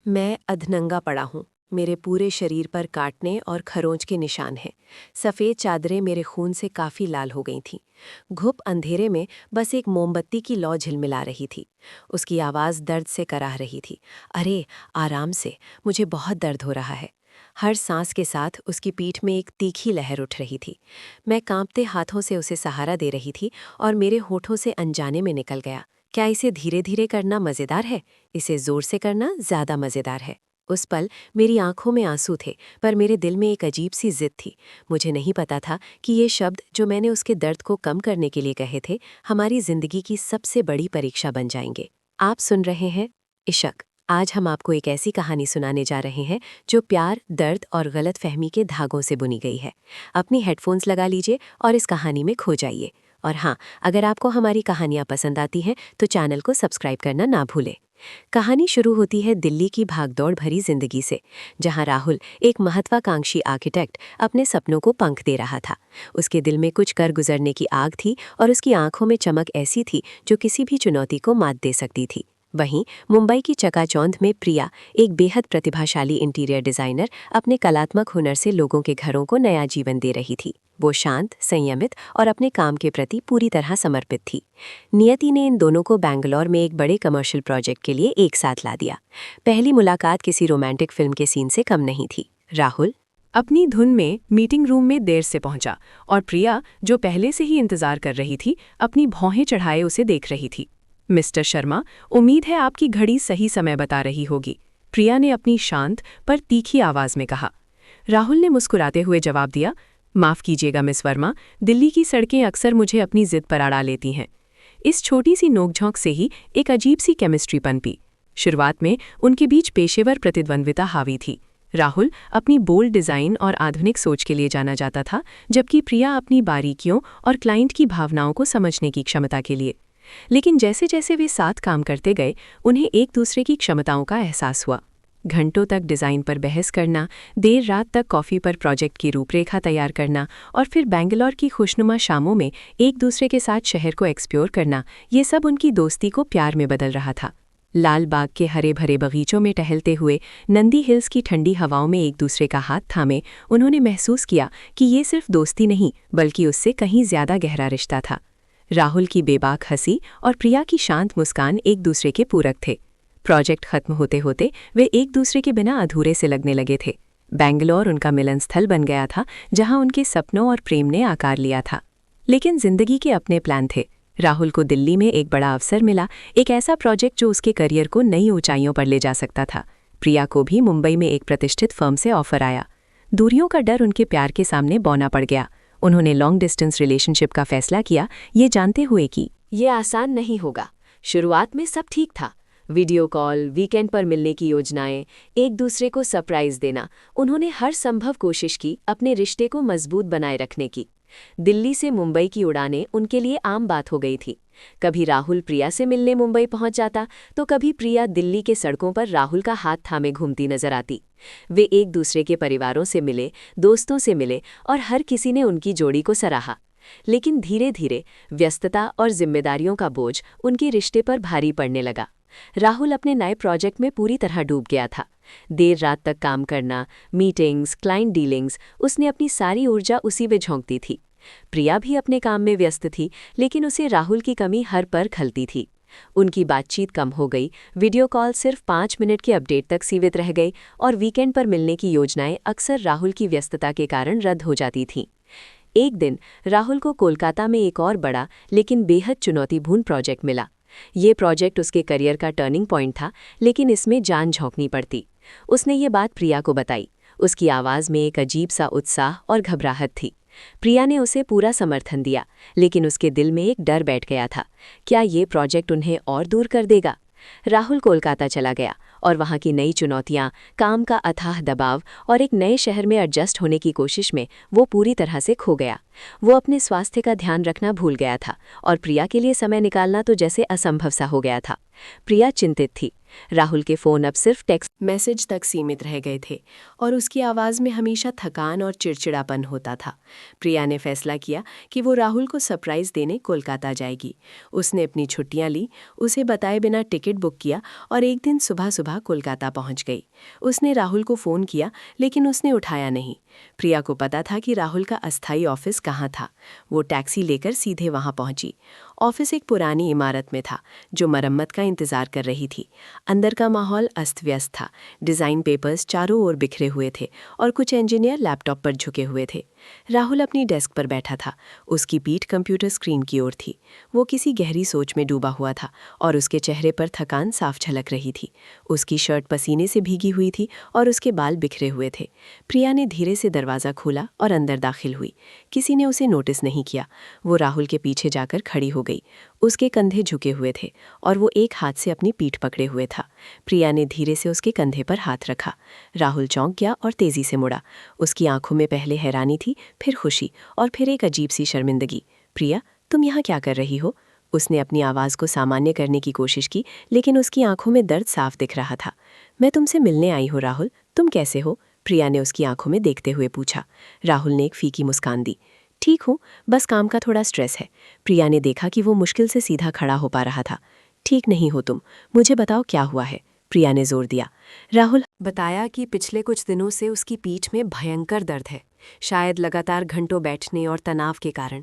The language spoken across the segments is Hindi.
मैं अधनंगा पड़ा हूँ। मेरे पूरे शरीर पर काटने और खरोंच के निशान हैं। सफ़ेद चादरें मेरे खून से काफ़ी लाल हो गई थीं। घुप अंधेरे में बस एक मोमबत्ती की लौ झिलमिला रही थी। उसकी आवाज़ दर्द से कराह रही थी। अरे, आराम से, मुझे बहुत दर्द हो रहा है। हर सांस के साथ उसकी पीठ में एक तीखी लहर उठ रही थी। मैं कांपते हाथों से उसे सहारा दे रही थी और मेरे होठों से अनजाने में निकल गया, क्या इसे धीरे धीरे करना मज़ेदार है? इसे ज़ोर से करना ज़्यादा मज़ेदार है। उस पल मेरी आंखों में आंसू थे, पर मेरे दिल में एक अजीब सी जिद थी। मुझे नहीं पता था कि ये शब्द जो मैंने उसके दर्द को कम करने के लिए कहे थे, हमारी जिंदगी की सबसे बड़ी परीक्षा बन जाएंगे। आप सुन रहे हैं इशक। आज हम आपको एक ऐसी कहानी सुनाने जा रहे हैं जो प्यार, दर्द और गलतफहमी के धागों से बुनी गई है। अपनी हेडफोन्स लगा लीजिए और इस कहानी में खो जाइए। और हाँ, अगर आपको हमारी कहानियाँ पसंद आती हैं तो चैनल को सब्सक्राइब करना ना भूलें। कहानी शुरू होती है दिल्ली की भागदौड़ भरी जिंदगी से, जहां राहुल, एक महत्वाकांक्षी आर्किटेक्ट, अपने सपनों को पंख दे रहा था। उसके दिल में कुछ कर गुजरने की आग थी और उसकी आंखों में चमक ऐसी थी जो किसी भी चुनौती को मात दे सकती थी। वहीं मुंबई की चकाचौंध में प्रिया, एक बेहद प्रतिभाशाली इंटीरियर डिजाइनर, अपने कलात्मक हुनर से लोगों के घरों को नया जीवन दे रही थी। वो शांत, संयमित और अपने काम के प्रति पूरी तरह समर्पित थी। नियति ने इन दोनों को बैंगलोर में एक बड़े कमर्शियल प्रोजेक्ट के लिए एक साथ ला दिया। पहली मुलाकात किसी रोमांटिक फिल्म के सीन से कम नहीं थी। राहुल अपनी धुन में मीटिंग रूम में देर से पहुंचा और प्रिया, जो पहले से ही इंतजार कर रही थी, अपनी भौहें चढ़ाए उसे देख रही थी। मिस्टर शर्मा, उम्मीद है आपकी घड़ी सही समय बता रही होगी, प्रिया ने अपनी शांत पर तीखी आवाज में कहा। राहुल ने मुस्कुराते हुए जवाब दिया, माफ कीजिएगा मिस वर्मा, दिल्ली की सड़कें अक्सर मुझे अपनी जिद पर अड़ा लेती हैं। इस छोटी सी नोकझोंक से ही एक अजीब सी केमिस्ट्री पनपी। शुरुआत में उनके बीच पेशेवर प्रतिद्वंद्विता हावी थी। राहुल अपनी बोल्ड डिज़ाइन और आधुनिक सोच के लिए जाना जाता था, जबकि प्रिया अपनी बारीकियों और क्लाइंट की भावनाओं को समझने की क्षमता के लिए। लेकिन जैसे जैसे वे साथ काम करते गए, उन्हें एक दूसरे की क्षमताओं का एहसास हुआ। घंटों तक डिज़ाइन पर बहस करना, देर रात तक कॉफ़ी पर प्रोजेक्ट की रूपरेखा तैयार करना और फिर बेंगलोर की खुशनुमा शामों में एक दूसरे के साथ शहर को एक्सप्लोर करना, ये सब उनकी दोस्ती को प्यार में बदल रहा था। लाल बाग के हरे भरे बगीचों में टहलते हुए, नंदी हिल्स की ठंडी हवाओं में एक दूसरे का हाथ थामे, उन्होंने महसूस किया कि ये सिर्फ दोस्ती नहीं, बल्कि उससे कहीं ज़्यादा गहरा रिश्ता था। राहुल की बेबाक हंसी और प्रिया की शांत मुस्कान एक दूसरे के पूरक थे। प्रोजेक्ट खत्म होते होते वे एक दूसरे के बिना अधूरे से लगने लगे थे। बेंगलोर उनका मिलन स्थल बन गया था, जहां उनके सपनों और प्रेम ने आकार लिया था। लेकिन जिंदगी के अपने प्लान थे। राहुल को दिल्ली में एक बड़ा अवसर मिला, एक ऐसा प्रोजेक्ट जो उसके करियर को नई ऊंचाइयों पर ले जा सकता था। प्रिया को भी मुंबई में एक प्रतिष्ठित फर्म से ऑफर आया। दूरियों का डर उनके प्यार के सामने बौना पड़ गया। उन्होंने लॉन्ग डिस्टेंस रिलेशनशिप का फैसला किया, ये जानते हुए कि ये आसान नहीं होगा। शुरुआत में सब ठीक था, वीडियो कॉल, वीकेंड पर मिलने की योजनाएं, एक दूसरे को सरप्राइज देना। उन्होंने हर संभव कोशिश की अपने रिश्ते को मजबूत बनाए रखने की। दिल्ली से मुंबई की उड़ानें उनके लिए आम बात हो गई थी। कभी राहुल प्रिया से मिलने मुंबई पहुंच जाता, तो कभी प्रिया दिल्ली के सड़कों पर राहुल का हाथ थामे घूमती नजर आती। वे एक दूसरे के परिवारों से मिले, दोस्तों से मिले और हर किसी ने उनकी जोड़ी को सराहा। लेकिन धीरे धीरे व्यस्तता और जिम्मेदारियों का बोझ उनके रिश्ते पर भारी पड़ने लगा। राहुल अपने नए प्रोजेक्ट में पूरी तरह डूब गया था। देर रात तक काम करना, मीटिंग्स, क्लाइंट डीलिंग्स, उसने अपनी सारी ऊर्जा उसी में झोंकती थी। प्रिया भी अपने काम में व्यस्त थी, लेकिन उसे राहुल की कमी हर पल खलती थी। उनकी बातचीत कम हो गई, वीडियो कॉल सिर्फ 5 मिनट के अपडेट तक सीमित रह गई और वीकेंड पर मिलने की योजनाएं अक्सर राहुल की व्यस्तता के कारण रद्द हो जाती थीं। एक दिन राहुल को कोलकाता में एक और बड़ा लेकिन बेहद चुनौतीपूर्ण प्रोजेक्ट मिला। ये प्रोजेक्ट उसके करियर का टर्निंग पॉइंट था, लेकिन इसमें जान झोंकनी पड़ती। उसने ये बात प्रिया को बताई। उसकी आवाज़ में एक अजीब सा उत्साह और घबराहट थी। प्रिया ने उसे पूरा समर्थन दिया, लेकिन उसके दिल में एक डर बैठ गया था, क्या ये प्रोजेक्ट उन्हें और दूर कर देगा। राहुल कोलकाता चला गया और वहाँ की नई चुनौतियाँ, काम का अथाह दबाव और एक नए शहर में एडजस्ट होने की कोशिश में वो पूरी तरह से खो गया। वो अपने स्वास्थ्य का ध्यान रखना भूल गया था और प्रिया के लिए समय निकालना तो जैसे असंभव सा हो गया था। प्रिया चिंतित थी। राहुल के फ़ोन अब सिर्फ टेक्स्ट मैसेज तक सीमित रह गए थे और उसकी आवाज़ में हमेशा थकान और चिड़चिड़ापन होता था। प्रिया ने फैसला किया कि वो राहुल को सरप्राइज़ देने कोलकाता जाएगी। उसने अपनी छुट्टियां ली, उसे बताए बिना टिकट बुक किया और एक दिन सुबह सुबह कोलकाता पहुंच गई। उसने राहुल को फ़ोन किया लेकिन उसने उठाया नहीं। प्रिया को पता था कि राहुल का अस्थायी ऑफिस कहाँ था। वो टैक्सी लेकर सीधे वहाँ पहुंची। ऑफिस एक पुरानी इमारत में था जो मरम्मत का इंतज़ार कर रही थी। अंदर का माहौल अस्त व्यस्त था। डिज़ाइन पेपर्स चारों ओर बिखरे हुए थे और कुछ इंजीनियर लैपटॉप पर झुके हुए थे। राहुल अपनी डेस्क पर बैठा था। उसकी पीठ कंप्यूटर स्क्रीन की ओर थी। वो किसी गहरी सोच में डूबा हुआ था और उसके चेहरे पर थकान साफ झलक रही थी। उसकी शर्ट पसीने से भीगी हुई थी और उसके बाल बिखरे हुए थे। प्रिया ने धीरे से दरवाज़ा खोला और अंदर दाखिल हुई। किसी ने उसे नोटिस नहीं किया। वो राहुल के पीछे जाकर खड़ी हो गई। उसके कंधे झुके हुए थे और वो एक हाथ से अपनी पीठ पकड़े हुए था। प्रिया ने धीरे से उसके कंधे पर हाथ रखा। राहुल चौंक गया और तेजी से मुड़ा। उसकी आंखों में पहले हैरानी थी, फिर खुशी और फिर एक अजीब सी शर्मिंदगी। प्रिया, तुम यहाँ क्या कर रही हो? उसने अपनी आवाज़ को सामान्य करने की कोशिश की, लेकिन उसकी आंखों में दर्द साफ दिख रहा था। मैं तुमसे मिलने आई हूँ राहुल, तुम कैसे हो? प्रिया ने उसकी आंखों में देखते हुए पूछा। राहुल ने एक फीकी मुस्कान दी। ठीक हूँ, बस काम का थोड़ा स्ट्रेस है। प्रिया ने देखा कि वो मुश्किल से सीधा खड़ा हो पा रहा था। ठीक नहीं हो तुम, मुझे बताओ क्या हुआ है? प्रिया ने जोर दिया। राहुल बताया कि पिछले कुछ दिनों से उसकी पीठ में भयंकर दर्द है, शायद लगातार घंटों बैठने और तनाव के कारण।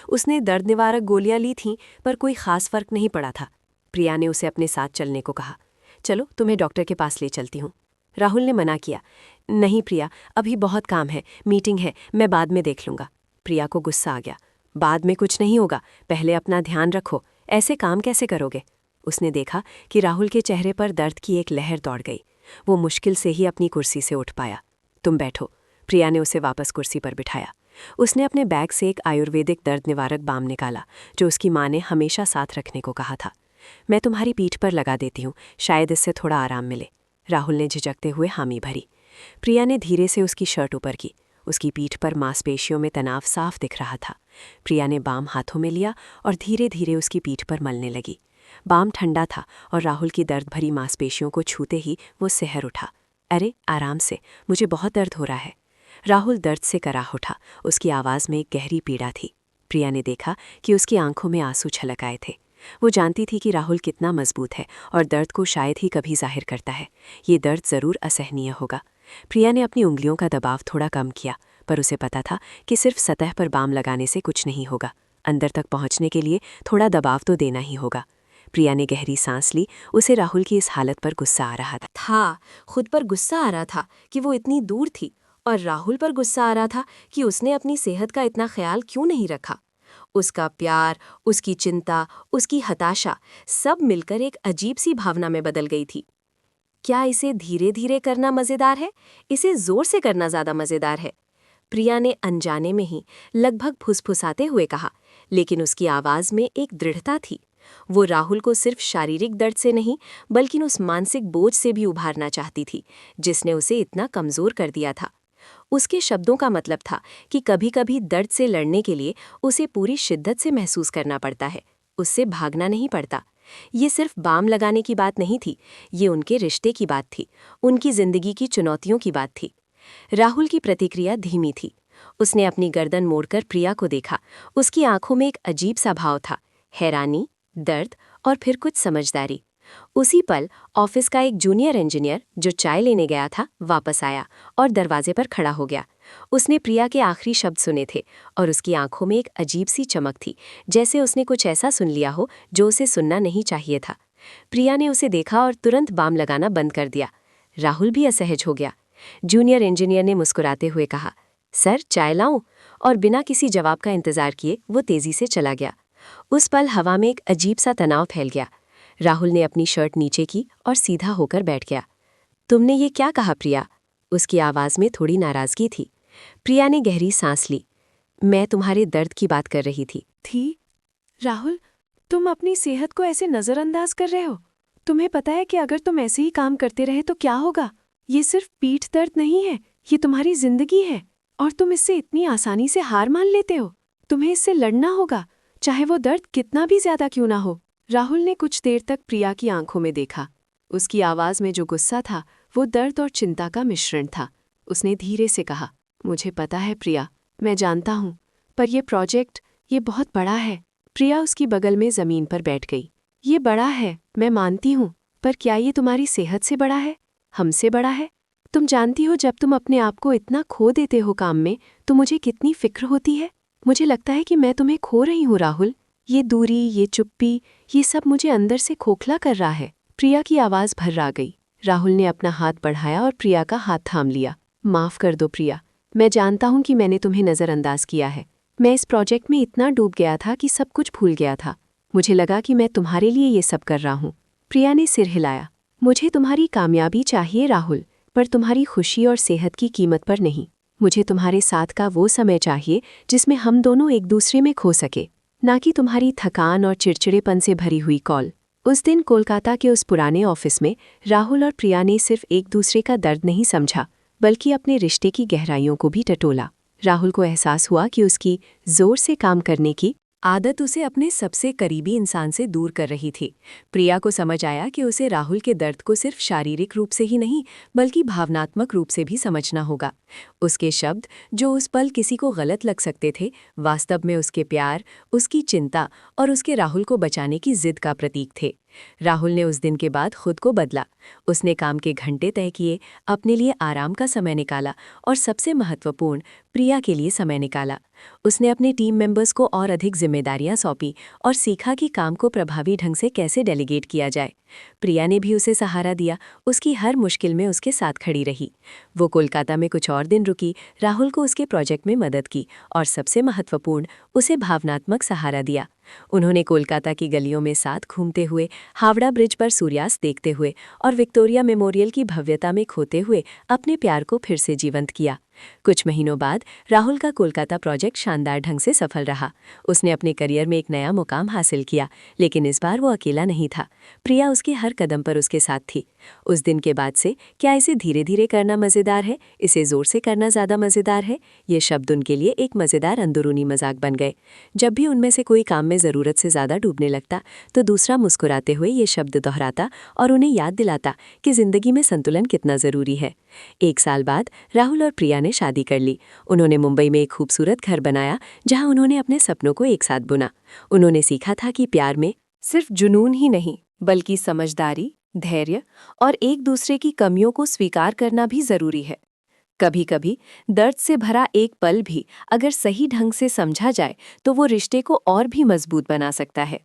उसने दर्द निवारक गोलियां ली थीं, पर कोई खास फर्क नहीं पड़ा था। प्रिया ने उसे अपने साथ चलने को कहा। चलो, तुम्हें डॉक्टर के पास ले चलती हूँ। राहुल ने मना किया। नहीं प्रिया, अभी बहुत काम है, मीटिंग है, मैं बाद में देख लूँगा। प्रिया को गुस्सा आ गया। बाद में कुछ नहीं होगा, पहले अपना ध्यान रखो, ऐसे काम कैसे करोगे? उसने देखा कि राहुल के चेहरे पर दर्द की एक लहर दौड़ गई। वो मुश्किल से ही अपनी कुर्सी से उठ पाया। तुम बैठो। प्रिया ने उसे वापस कुर्सी पर बिठाया। उसने अपने बैग से एक आयुर्वेदिक दर्द निवारक बाम निकाला, जो उसकी माँ ने हमेशा साथ रखने को कहा था। मैं तुम्हारी पीठ पर लगा देती हूँ, शायद इससे थोड़ा आराम मिले। राहुल ने झिझकते हुए हामी भरी। प्रिया ने धीरे से उसकी शर्ट ऊपर की। उसकी पीठ पर मांसपेशियों में तनाव साफ दिख रहा था। प्रिया ने बाम हाथों में लिया और धीरे धीरे उसकी पीठ पर मलने लगी। बाम ठंडा था और राहुल की दर्द भरी मांसपेशियों को छूते ही वो सहर उठा। अरे आराम से, मुझे बहुत दर्द हो रहा है। राहुल दर्द से कराह उठा। उसकी आवाज़ में एक गहरी पीड़ा थी। प्रिया ने देखा कि उसकी आंखों में आंसू छलक आए थे। वो जानती थी कि राहुल कितना मजबूत है और दर्द को शायद ही कभी जाहिर करता है। ये दर्द ज़रूर असहनीय होगा। प्रिया ने अपनी उंगलियों का दबाव थोड़ा कम किया, पर उसे पता था कि सिर्फ सतह पर बाम लगाने से कुछ नहीं होगा। अंदर तक पहुंचने के लिए थोड़ा दबाव तो देना ही होगा। प्रिया ने गहरी सांस ली। उसे राहुल की इस हालत पर गुस्सा आ रहा था। खुद पर गुस्सा आ रहा था कि वो इतनी दूर थी, और राहुल पर गुस्सा आ रहा था कि उसने अपनी सेहत का इतना ख्याल क्यों नहीं रखा। उसका प्यार, उसकी चिंता, उसकी हताशा सब मिलकर एक अजीब सी भावना में बदल गई थी। क्या इसे धीरे धीरे करना मज़ेदार है, इसे जोर से करना ज़्यादा मज़ेदार है? प्रिया ने अनजाने में ही लगभग फुसफुसाते हुए कहा, लेकिन उसकी आवाज़ में एक दृढ़ता थी। वो राहुल को सिर्फ शारीरिक दर्द से नहीं, बल्कि उस मानसिक बोझ से भी उभारना चाहती थी जिसने उसे इतना कमज़ोर कर दिया था। उसके शब्दों का मतलब था कि कभी-कभी दर्द से लड़ने के लिए उसे पूरी शिद्दत से महसूस करना पड़ता है, उससे भागना नहीं पड़ता। ये सिर्फ बाम लगाने की बात नहीं थी, ये उनके रिश्ते की बात थी, उनकी जिंदगी की चुनौतियों की बात थी। राहुल की प्रतिक्रिया धीमी थी। उसने अपनी गर्दन मोड़कर प्रिया को देखा। उसकी आंखों में एक अजीब सा भाव था, हैरानी, दर्द और फिर कुछ समझदारी। उसी पल ऑफिस का एक जूनियर इंजीनियर जो चाय लेने गया था वापस आया और दरवाजे पर खड़ा हो गया। उसने प्रिया के आखिरी शब्द सुने थे और उसकी आंखों में एक अजीब सी चमक थी, जैसे उसने कुछ ऐसा सुन लिया हो जो उसे सुनना नहीं चाहिए था। प्रिया ने उसे देखा और तुरंत बाम लगाना बंद कर दिया। राहुल भी असहज हो गया। जूनियर इंजीनियर ने मुस्कुराते हुए कहा, सर चाय लाऊं? और बिना किसी जवाब का इंतजार किए वो तेजी से चला गया। उस पल हवा में एक अजीब सा तनाव फैल गया। राहुल ने अपनी शर्ट नीचे की और सीधा होकर बैठ गया। तुमने ये क्या कहा प्रिया? उसकी आवाज़ में थोड़ी नाराज़गी थी। प्रिया ने गहरी सांस ली। मैं तुम्हारे दर्द की बात कर रही थी। राहुल, तुम अपनी सेहत को ऐसे नज़रअंदाज कर रहे हो? तुम्हें पता है कि अगर तुम ऐसे ही काम करते रहे तो क्या होगा? ये सिर्फ पीठ दर्द नहीं है, ये तुम्हारी जिंदगी है और तुम इससे इतनी आसानी से हार मान लेते हो। तुम्हें इससे लड़ना होगा, चाहे वो दर्द कितना भी ज्यादा क्यों ना हो। राहुल ने कुछ देर तक प्रिया की आंखों में देखा। उसकी आवाज में जो गुस्सा था वो दर्द और चिंता का मिश्रण था। उसने धीरे से कहा, मुझे पता है प्रिया, मैं जानता हूँ, पर ये प्रोजेक्ट, ये बहुत बड़ा है। प्रिया उसकी बगल में जमीन पर बैठ गई। ये बड़ा है, मैं मानती हूँ, पर क्या ये तुम्हारी सेहत से बड़ा है? हमसे बड़ा है? तुम जानती हो जब तुम अपने आप को इतना खो देते हो काम में तो मुझे कितनी फिक्र होती है। मुझे लगता है कि मैं तुम्हें खो रही हूँ राहुल। ये दूरी, ये चुप्पी, ये सब मुझे अंदर से खोखला कर रहा है। प्रिया की आवाज़ भर्रा गई। राहुल ने अपना हाथ बढ़ाया और प्रिया का हाथ थाम लिया। माफ़ कर दो प्रिया, मैं जानता हूँ कि मैंने तुम्हें नज़रअंदाज किया है। मैं इस प्रोजेक्ट में इतना डूब गया था कि सब कुछ भूल गया था। मुझे लगा कि मैं तुम्हारे लिए ये सब कर रहा हूँ। प्रिया ने सिर हिलाया। मुझे तुम्हारी कामयाबी चाहिए राहुल, पर तुम्हारी खुशी और सेहत की कीमत पर नहीं। मुझे तुम्हारे साथ का वो समय चाहिए जिसमें हम दोनों एक दूसरे में खो सके, ना कि तुम्हारी थकान और चिड़चिड़ेपन से भरी हुई कॉल। उस दिन कोलकाता के उस पुराने ऑफिस में राहुल और प्रिया ने सिर्फ एक दूसरे का दर्द नहीं समझा, बल्कि अपने रिश्ते की गहराइयों को भी टटोला। राहुल को एहसास हुआ कि उसकी जोर से काम करने की आदत उसे अपने सबसे करीबी इंसान से दूर कर रही थी। प्रिया को समझ आया कि उसे राहुल के दर्द को सिर्फ शारीरिक रूप से ही नहीं, बल्कि भावनात्मक रूप से भी समझना होगा। उसके शब्द, जो उस पल किसी को गलत लग सकते थे, वास्तव में उसके प्यार, उसकी चिंता और उसके राहुल को बचाने की जिद का प्रतीक थे। राहुल ने उस दिन के बाद खुद को बदला। उसने काम के घंटे तय किए, अपने लिए आराम का समय निकाला और सबसे महत्वपूर्ण, प्रिया के लिए समय निकाला। उसने अपने टीम मेंबर्स को और अधिक जिम्मेदारियां सौंपी और सीखा कि काम को प्रभावी ढंग से कैसे डेलीगेट किया जाए। प्रिया ने भी उसे सहारा दिया, उसकी हर मुश्किल में उसके साथ खड़ी रही। वो कोलकाता में कुछ और दिन रुकी, राहुल को उसके प्रोजेक्ट में मदद की और सबसे महत्वपूर्ण, उसे भावनात्मक सहारा दिया। उन्होंने कोलकाता की गलियों में साथ घूमते हुए, हावड़ा ब्रिज पर सूर्यास्त देखते हुए और विक्टोरिया मेमोरियल की भव्यता में खोते हुए अपने प्यार को फिर से जीवंत किया। कुछ महीनों बाद राहुल का कोलकाता प्रोजेक्ट शानदार ढंग से सफल रहा। उसने अपने करियर में एक नया मुकाम हासिल किया, लेकिन इस बार वो अकेला नहीं था। प्रिया उसके हर कदम पर उसके साथ थी। उस दिन के बाद से क्या इसे धीरे धीरे करना मज़ेदार है, इसे ज़ोर से करना ज़्यादा मज़ेदार है, ये शब्द उनके लिए एक मज़ेदार अंदरूनी मजाक बन गए। जब भी उनमें से कोई काम में ज़रूरत से ज़्यादा डूबने लगता तो दूसरा मुस्कुराते हुए ये शब्द दोहराता और उन्हें याद दिलाता कि ज़िंदगी में संतुलन कितना ज़रूरी है। 1 साल बाद राहुल और प्रिया ने शादी कर ली। उन्होंने मुंबई में एक खूबसूरत घर बनाया जहां उन्होंने अपने सपनों को एक साथ बुना। उन्होंने सीखा था कि प्यार में सिर्फ जुनून ही नहीं, बल्कि समझदारी, धैर्य और एक दूसरे की कमियों को स्वीकार करना भी जरूरी है। कभी कभी दर्द से भरा एक पल भी अगर सही ढंग से समझा जाए तो वो रिश्ते को और भी मजबूत बना सकता है।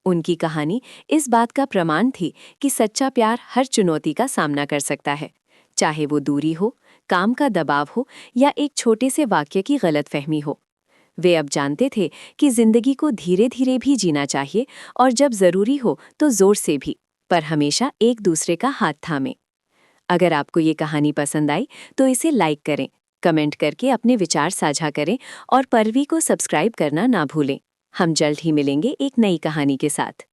उनकी कहानी इस बात का प्रमाण थी कि सच्चा प्यार हर चुनौती का सामना कर सकता है, चाहे वो दूरी हो, काम का दबाव हो या एक छोटे से वाक्य की गलतफहमी हो। वे अब जानते थे कि जिंदगी को धीरे धीरे भी जीना चाहिए और जब जरूरी हो तो जोर से भी, पर हमेशा एक दूसरे का हाथ थामें। अगर आपको ये कहानी पसंद आई तो इसे लाइक करें, कमेंट करके अपने विचार साझा करें और परवी को सब्सक्राइब करना ना भूलें। हम जल्द ही मिलेंगे एक नई कहानी के साथ।